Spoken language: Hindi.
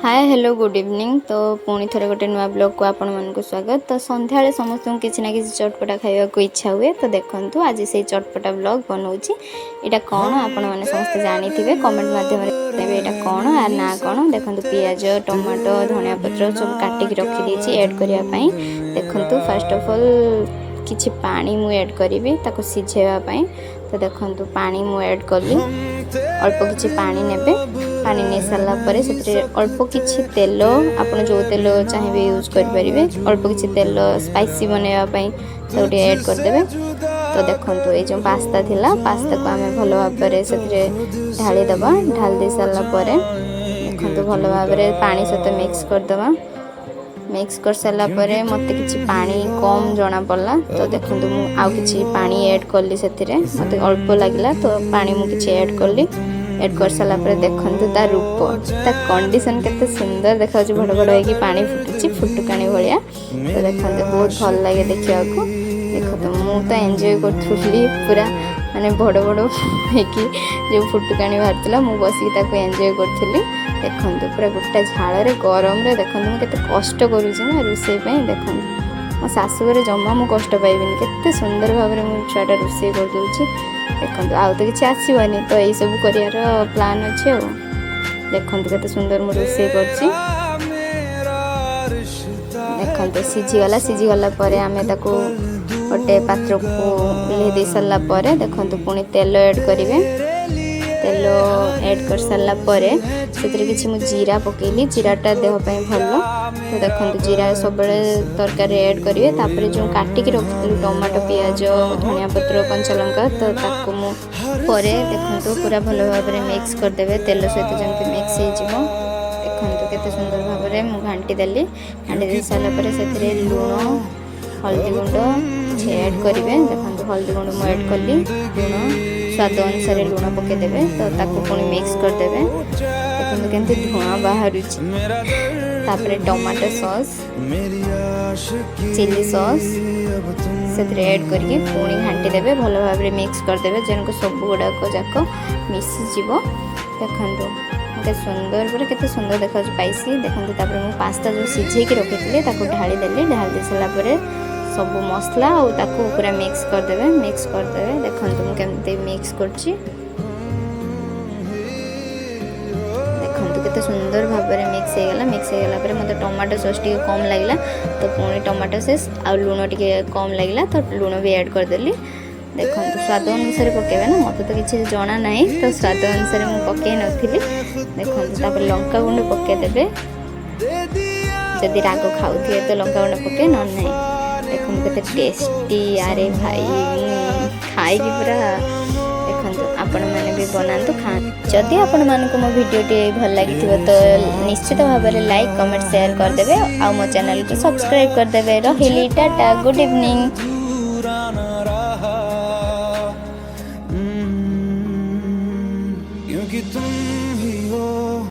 Hi hello good evening. तो पुणी थोड़े गोटे नुआ ब्लॉग को आपण मानक स्वागत। तो संध्या समस्त किसी ना किसी चटपटा खावा को इच्छा हुए तो देखो आज से चटपटा ब्लॉग बनाऊँगी। यहाँ कौन आपण मैंने समस्त जानी थे कमेंट मध्यम यहाँ कौन यार ना कौन देखो पियाज टमाटो धनिया पत्र सब काटिक रखी ऐड करने देखो फास्ट ऑफ ऑल किछि पानी मु ऐड करी ताको सिझेवाई। तो देखो पानी मु ऐड कली अल्प किछि पानी नेबे पानी नहीं सारा पर से अल्प किछि तेल आप जो तेल चाहिए यूज करेंगे अल्प किछि तेल स्पाइसी बनवाई तो ऐड करदे। तो देखो ये जो पास्ता थिला पास्ता को आम भल भाव से ढाली दबा ढाल दे सारापर देखो भल भाव पानी सहित मिक्स करदे। मिक्स कर सारा पर मत कि पानी कम जना पड़ा तो देखो मुझे पानी ऐड कली से मत अल्प लगे तो पानी मुझे ऐड कली ऐड कर सारा पर देखो ता रूप ता कंडीशन केते सुंदर देखा बड़ बड़ हो पानी फुटुची फुटुकाणी भाया। तो देखो बहुत भल लगे देखा देखो तो मुझे तो एंजॉय करी पूरा माने बड़ बड़ हो जो फुटुकाणी बाहर मुझे बसिक एंजॉय करी देखो पूरा गोटा झाड़ गरम देखो मुझे कष्ट करुँच रोषे देखो मो शाशुघर जमा मु कष्ट पाइबी केते सुंदर भाव में मुझे छुआटा रोषे करदे देखो आउ तो किसी आसबनी तो यही सब कर प्लान अच्छे देखो केते सुंदर मुझे रोषे कर देखो सीझीगला पर आम गोटे पात्र को ओल्हे दे सारा पर देखो पुणी तेल ऐड करेंगे। तेल ऐड कर सारा पर किसी मुझे जीरा पकेली जीराटा देहपाई भल। तो देखो जीरा सब तरकारी ऐड करेंगे तापर जो काटिक रखी टमाटो पियाज धनिया पत्र कंचा लंका तो ताको मुझे देखो पूरा भल भाव में मिक्स करदे तेल सहित जमी मिक्स हो देखो केते सुंदर भाव में मुझे घाटी देली घाटी दे सारा पर से लुण हल्दी गुंड ऐड करेंगे देखो हल्दी गुंड मुझे ऐड कली लुण स्वाद अनुसार लुण पकईदेवे तो ताको पुणी मिक्स करदे देखो केमती धुआं बाहर तापर टमाटो सॉस चिली सॉस से ऐड करके पुणी घाटी देवे भल भाव में मिक्स करदे जेनको सब गुड़ाक जाक मिसीज देखो केते सुंदर पूरा केते सुंदर देखा स्पाइसी देखो तापर मु पास्ता जो सिझेकी रखी ढाली देली ढाल दे सारा पर सब मसला और ताको पूरा मिक्स करदे देखो मुझे केमती मिक्स करछि देखो केते सुंदर भाव में मिक्स हो गला पर मत टमाटो सॉस टी कम लगे तो पुणी टमाटो सॉस आ लुण टी कम लगे तो लुण भी ऐड करदेली देखो स्वाद अनुसार पकेबे ना मत तो किसी जना ना तो स्वाद अनुसार मुझे पकई नी देखो लंका गुंड पकईदेवे जदि राग खाऊे तो लंका गुंड पकई ना देखो केते टेस्टी अरे भाई खाई पूरा देखो आपण मैंने भी बनातु खा जदि आपण मानक मो वीडियो भल लगी तो निश्चित भाव में लाइक कमेंट शेयर करदे आ मो चैनल को सब्सक्राइब करदे। रहिली टाटा गुड इवनिंग।